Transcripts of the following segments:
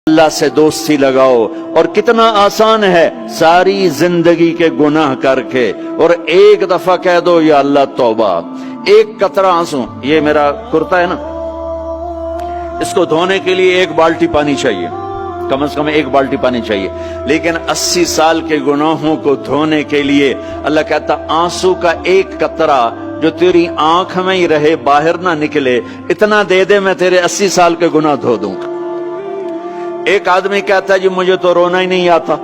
اللہ سے دوستی لگاؤ، اور کتنا آسان ہے ساری زندگی کے گناہ کر کے اور ایک دفعہ کہہ دو یا اللہ توبہ، ایک قطرہ آنسو۔ یہ میرا کرتا ہے نا، اس کو دھونے کے لیے ایک بالٹی پانی چاہیے، کم از کم ایک بالٹی پانی چاہیے، لیکن 80 سال کے گناہوں کو دھونے کے لیے اللہ کہتا آنسو کا ایک قطرہ جو تیری آنکھ میں ہی رہے، باہر نہ نکلے، اتنا دے دے میں تیرے 80 سال کے گناہ دھو دوں گا۔ ایک آدمی کہتا ہے جی مجھے تو رونا ہی نہیں آتا،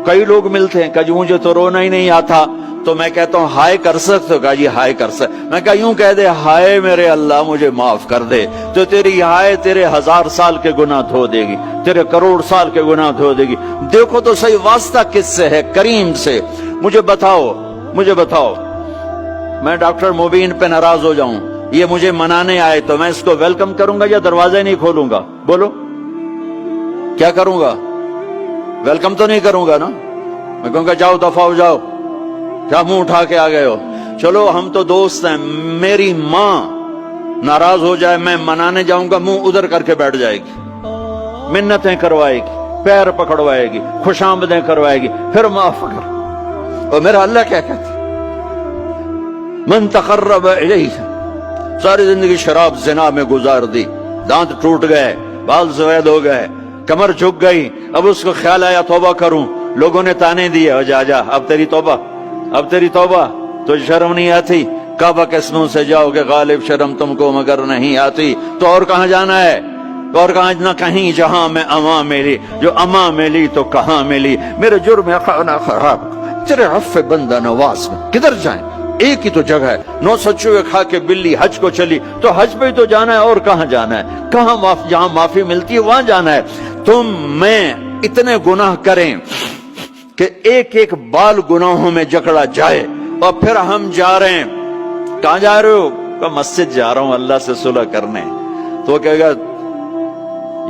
کئی لوگ ملتے ہیں کہ جی مجھے تو رونا ہی نہیں آتا، تو میں کہتا ہوں ہائے کر سکتے ہو؟ کہا جی ہائے کر سکتے۔ میں کہا یوں کہہ دے ہائے میرے اللہ مجھے معاف کر دے، تو تیری ہائے تیرے 1000 سال کے گناہ دھو دے گی، تیرے کروڑ سال کے گناہ دھو دے گی۔ دیکھو تو صحیح واسطہ کس سے ہے؟ کریم سے۔ مجھے بتاؤ میں ڈاکٹر مبین پہ ناراض ہو جاؤں، یہ مجھے منانے آئے تو میں اس کو ویلکم کروں گا یا دروازے نہیں کھولوں گا؟ بولو کیا کروں گا؟ ویلکم تو نہیں کروں گا نا، میں کہوں گا جاؤ دفعہ ہو جاؤ، کیا منہ اٹھا کے آ گئے ہو؟ چلو ہم تو دوست ہیں، میری ماں ناراض ہو جائے میں منانے جاؤں گا، منہ ادھر کر کے بیٹھ جائے گی، منتیں کروائے گی، پیر پکڑوائے گی، خوشامدیں کروائے گی، پھر معاف کر۔ اور میرا اللہ کیا کہتا ہے؟ من تقرب الیہ، ساری زندگی شراب زنا میں گزار دی، دانت ٹوٹ گئے، بال سفید ہو گئے، کمر جھک گئی، اب اس کو خیال آیا توبہ کروں، لوگوں نے تانے دیے جا اب تیری توبہ، تو شرم نہیں آتی؟ کعبہ کے سنوں سے جاؤ گے غالب شرم تم کو مگر نہیں آتی، تو اور کہاں جانا ہے؟ اور کہاں نہ کہیں جہاں میں اما ملی، جو اما ملی تو کہاں ملی، میرے جرم خانہ خراب، تیرے عفو بندہ نواز میں کدھر جائیں؟ ایک ہی تو جگہ ہے، 9 سچوے کھا کے بلی حج کو چلی، تو حج پہ ہی تو جانا ہے، اور کہاں جانا ہے؟ کہاں جہاں معافی ملتی ہے وہاں جانا ہے۔ تم میں اتنے گناہ کریں کہ ایک ایک بال گناہوں میں جکڑا جائے، اور پھر ہم جا رہے ہیں، کہاں جا رہے ہو؟ کہ مسجد جا رہا ہوں اللہ سے صلح کرنے، تو وہ کہے گا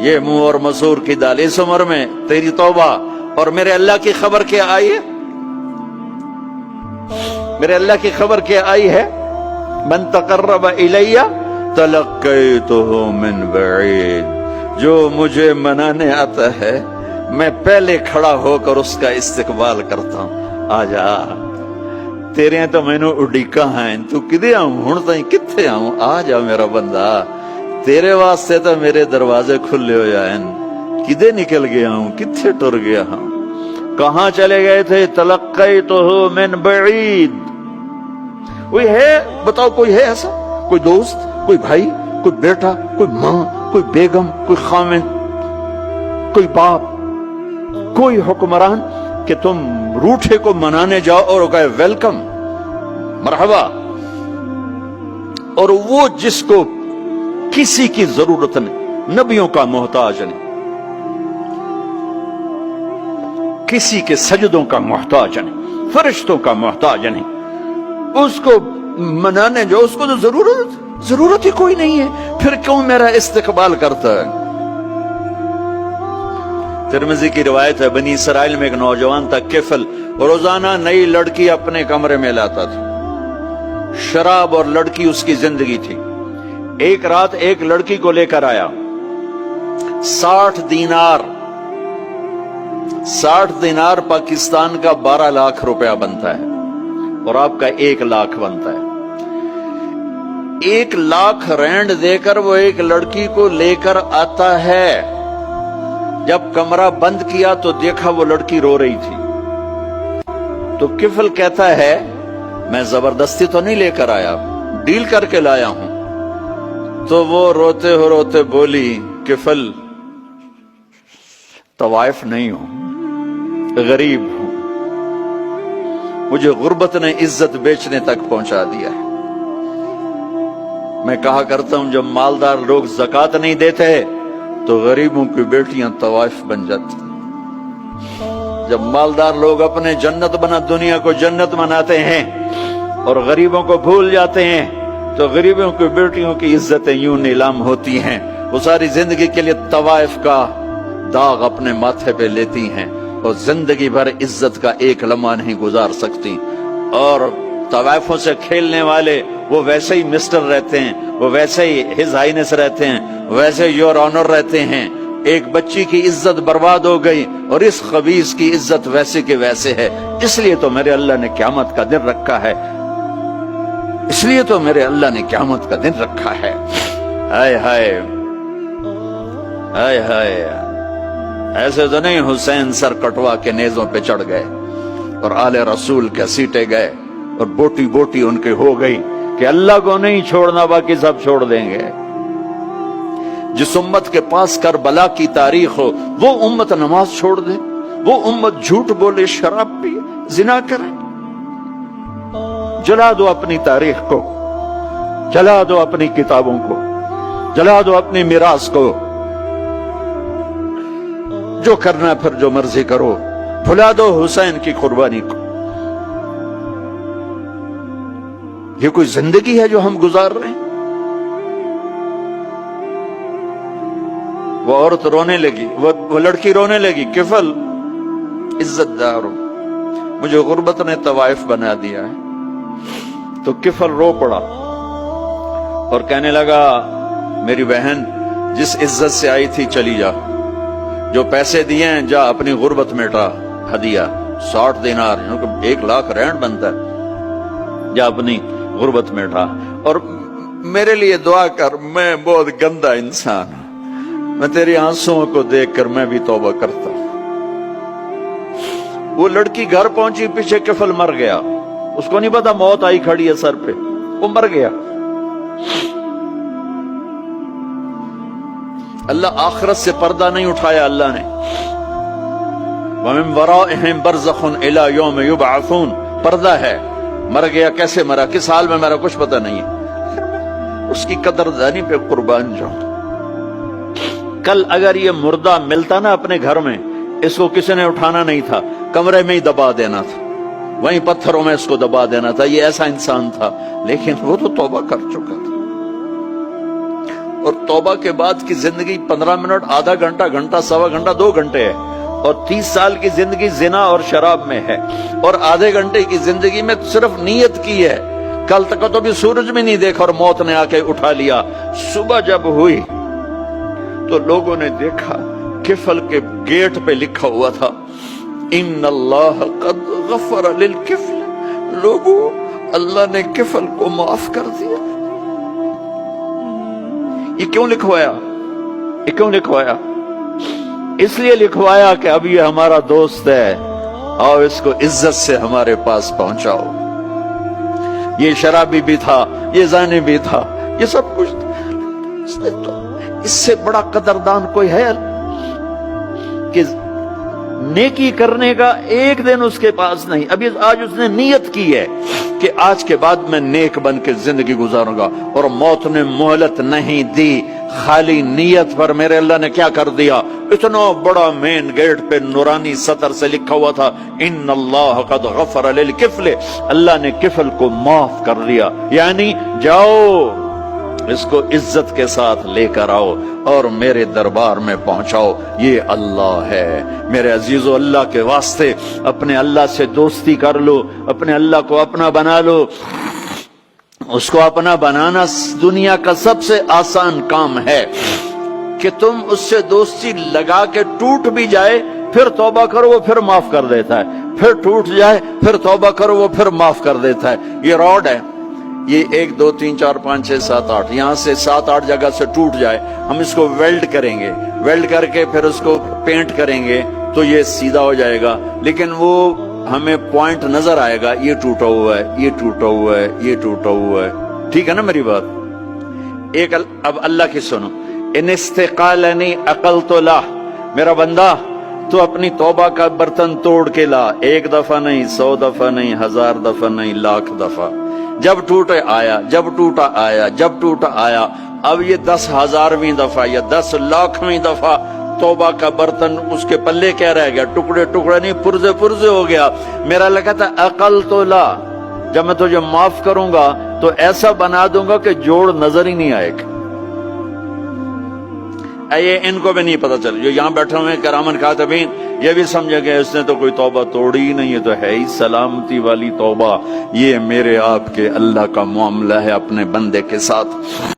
یہ منہ اور مسور کی دال، اس عمر میں تیری توبہ، اور میرے اللہ کی خبر کیا آئی ہے؟ میرے اللہ کی خبر کیا آئی ہے؟ من تقرب الیہ تلقیتہ من بعید، جو مجھے منانے آتا ہے میں پہلے کھڑا ہو کر اس کا استقبال کرتا ہوں۔ آجا تیرے تو میں نے اڈیکا ہیں، تو کدے آؤں ہوں تائیں کتھے آؤں؟ آجا میرا بندہ، تیرے واسطے تو میرے دروازے کھلے ہو جائیں، کدے نکل گیا ہوں، کتھے ٹر گیا ہوں، کہاں چلے گئے تھے؟ تلقیتہ من بعید۔ کوئی ہے بتاؤ، کوئی ہے ایسا؟ کوئی دوست، کوئی بھائی، کوئی بیٹا، کوئی ماں، کوئی بیگم، کوئی خامن، کوئی باپ، کوئی حکمران کہ تم روٹھے کو منانے جاؤ اور کہے ویلکم، مرحبا، اور وہ جس کو کسی کی ضرورت نہیں، نبیوں کا محتاج نہیں، کسی کے سجدوں کا محتاج نہیں، فرشتوں کا محتاج نہیں، اس کو منانے جو اس کو تو ضرورت ہی کوئی نہیں ہے، پھر کیوں میرا استقبال کرتا ہے؟ ترمذی کی روایت ہے، بنی اسرائیل میں ایک نوجوان تھا کفل، روزانہ نئی لڑکی اپنے کمرے میں لاتا تھا، شراب اور لڑکی اس کی زندگی تھی۔ ایک رات ایک لڑکی کو لے کر آیا، 60 دینار پاکستان کا 12 لاکھ روپیہ بنتا ہے، اور آپ کا 1 لاکھ بنتا ہے۔ 1 لاکھ رینڈ دے کر وہ ایک لڑکی کو لے کر آتا ہے، جب کمرہ بند کیا تو دیکھا وہ لڑکی رو رہی تھی، تو کفل کہتا ہے میں زبردستی تو نہیں لے کر آیا، ڈیل کر کے لایا ہوں۔ تو وہ روتے بولی کفل طوائف نہیں ہوں، غریب ہوں، مجھے غربت نے عزت بیچنے تک پہنچا دیا ہے۔ میں کہا کرتا ہوں جب مالدار لوگ زکوٰۃ نہیں دیتے تو غریبوں کی بیٹیاں طوائف بن جاتی، جب مالدار لوگ اپنے دنیا کو جنت بناتے ہیں اور غریبوں کو بھول جاتے ہیں، تو غریبوں کی بیٹیوں کی عزتیں یوں نیلام ہوتی ہیں، وہ ساری زندگی کے لیے طوائف کا داغ اپنے ماتھے پہ لیتی ہیں، اور زندگی بھر عزت کا ایک لمحہ نہیں گزار سکتی۔ اور طوائفوں سے کھیلنے والے وہ ویسے ہی مسٹر رہتے ہیں، وہ ویسے ہی ہز ہائنس رہتے ہیں، ویسے یور آنر رہتے ہیں، ایک بچی کی عزت برباد ہو گئی اور اس خبیث کی عزت ویسے کے ویسے ہے، اس لیے تو میرے اللہ نے قیامت کا دن رکھا ہے، اس لیے تو میرے اللہ نے قیامت کا دن رکھا ہے۔ ہائے ہائے ہائے ہائے، ایسے تو نہیں حسین سر کٹوا کے نیزوں پہ چڑھ گئے اور آل رسول کے سیٹے گئے اور بوٹی بوٹی ان کے ہو گئی کہ اللہ کو نہیں چھوڑنا باقی سب چھوڑ دیں گے۔ جس امت کے پاس کربلا کی تاریخ ہو وہ امت نماز چھوڑ دے، وہ امت جھوٹ بولے، شراب پیے، زنا کرے۔ جلا دو اپنی تاریخ کو، جلا دو اپنی کتابوں کو، جلا دو اپنی میراث کو، جو کرنا پھر جو مرضی کرو، بھلا دو حسین کی قربانی کو۔ یہ کوئی زندگی ہے جو ہم گزار رہے ہیں؟ وہ عورت رونے لگی، وہ لڑکی رونے لگی، کفل عزت دار ہو، مجھے غربت نے طوائف بنا دیا ہے۔ تو کفل رو پڑا اور کہنے لگا میری بہن جس عزت سے آئی تھی چلی جا، جو پیسے دیے ہیں جا اپنی غربت میٹا، ہدیہ 60 دینار 1 لاکھ رینڈ بنتا ہے، جا اپنی غربت میٹا اور میرے لیے دعا کر، میں بہت گندا انسان ہوں، میں تیری آنسوؤں کو دیکھ کر میں بھی توبہ کرتا ہوں۔ وہ لڑکی گھر پہنچی، پیچھے کفل مر گیا، اس کو نہیں پتا موت آئی کھڑی ہے سر پہ، وہ مر گیا۔ اللہ آخرت سے پردہ نہیں اٹھایا اللہ نے۔ وَمِن وَرَائِهِمْ بَرْزَخٌ إِلَى يَوْمِ يُبْعَثُونَ، پردہ ہے، مر گیا، کیسے مرا، کس حال میں مرا، کچھ پتہ نہیں ہے، اس کی قدردانی پہ قربان جاؤں۔ کل اگر یہ مردہ ملتا نا اپنے گھر میں، اس کو کسی نے اٹھانا نہیں تھا، کمرے میں ہی دبا دینا تھا، وہیں پتھروں میں اس کو دبا دینا تھا، یہ ایسا انسان تھا، لیکن وہ تو توبہ کر چکا تھا۔ اور توبہ کے بعد کی زندگی 15 منٹ، آدھا گھنٹہ، گھنٹہ، سوا گھنٹہ، 2 گھنٹے ہے، اور 30 سال کی زندگی زنا اور شراب میں ہے، اور آدھے گھنٹے کی زندگی میں صرف نیت کی ہے۔ کل تک تو بھی سورج بھی نہیں دیکھا اور موت نے آ کے اٹھا لیا۔ صبح جب ہوئی تو لوگوں نے دیکھا کفل کے گیٹ پہ لکھا ہوا تھا ان اللہ قد غفر للکفل، لوگوں اللہ نے کفل کو معاف کر دیا۔ یہ کیوں لکھوایا؟ یہ کیوں لکھوایا؟ اس لیے لکھوایا کہ اب یہ ہمارا دوست ہے، آؤ اس کو عزت سے ہمارے پاس پہنچاؤ۔ یہ شرابی بھی تھا، یہ زانی بھی تھا، یہ سب کچھ تھا۔ اس سے بڑا قدردان کوئی ہے کہ نیکی کرنے کا ایک دن اس کے پاس نہیں؟ ابھی آج اس نے نیت کی ہے کہ آج کے بعد میں نیک بن کے زندگی گزاروں گا، اور موت نے مہلت نہیں دی۔ خالی نیت پر میرے اللہ نے کیا کر دیا، اتنا بڑا مین گیٹ پہ نورانی سطر سے لکھا ہوا تھا ان اللہ قد غفر للکفل، اللہ نے کفل کو معاف کر دیا، یعنی جاؤ اس کو عزت کے ساتھ لے کر آؤ اور میرے دربار میں پہنچاؤ، یہ اللہ ہے۔ میرے عزیزو، اللہ کے واسطے اپنے اللہ سے دوستی کر لو، اپنے اللہ کو اپنا بنا لو۔ اس کو اپنا بنانا دنیا کا سب سے آسان کام ہے کہ تم اس سے دوستی لگا کے ٹوٹ بھی جائے پھر توبہ کرو وہ پھر معاف کر دیتا ہے، پھر ٹوٹ جائے پھر توبہ کرو وہ پھر معاف کر دیتا ہے۔ یہ راڈ ہے، یہ 1 2 3 4 5 6 7 8 یہاں سے 7 8 جگہ سے ٹوٹ جائے، ہم اس کو ویلڈ کریں گے، ویلڈ کر کے پھر اس کو پینٹ کریں گے تو یہ سیدھا ہو جائے گا، لیکن وہ ہمیں پوائنٹ نظر آئے گا، یہ ٹوٹا ہوا ہے، یہ ٹوٹا ہوا ہے، یہ ٹوٹا ہوا ہے۔ ٹھیک ہے نا میری بات؟ ایک اب اللہ کی سنو، ان استقالنی عقلت لا، میرا بندہ تو اپنی توبہ کا برتن توڑ کے لا، 1 دفعہ نہیں، 100 دفعہ نہیں، 1000 دفعہ نہیں، 1,00,000 دفعہ۔ جب ٹوٹے آیا، جب ٹوٹا آیا، جب ٹوٹا آیا، اب یہ 10,000ویں دفعہ یا 10,00,000ویں دفعہ توبہ کا برتن اس کے پلے کیا رہ گیا، ٹکڑے ٹکڑے نہیں، پرزے پرزے ہو گیا۔ میرا لگا تھا عقل تو لا، جب میں تجھے معاف کروں گا تو ایسا بنا دوں گا کہ جوڑ نظر ہی نہیں آئے گا۔ یہ ان کو بھی نہیں پتا چل، جو یہاں بیٹھے ہوئے کرامن کاتبین یہ بھی سمجھے گئے اس نے تو کوئی توبہ توڑی ہی نہیں، یہ تو ہے ہی سلامتی والی توبہ۔ یہ میرے آپ کے اللہ کا معاملہ ہے اپنے بندے کے ساتھ۔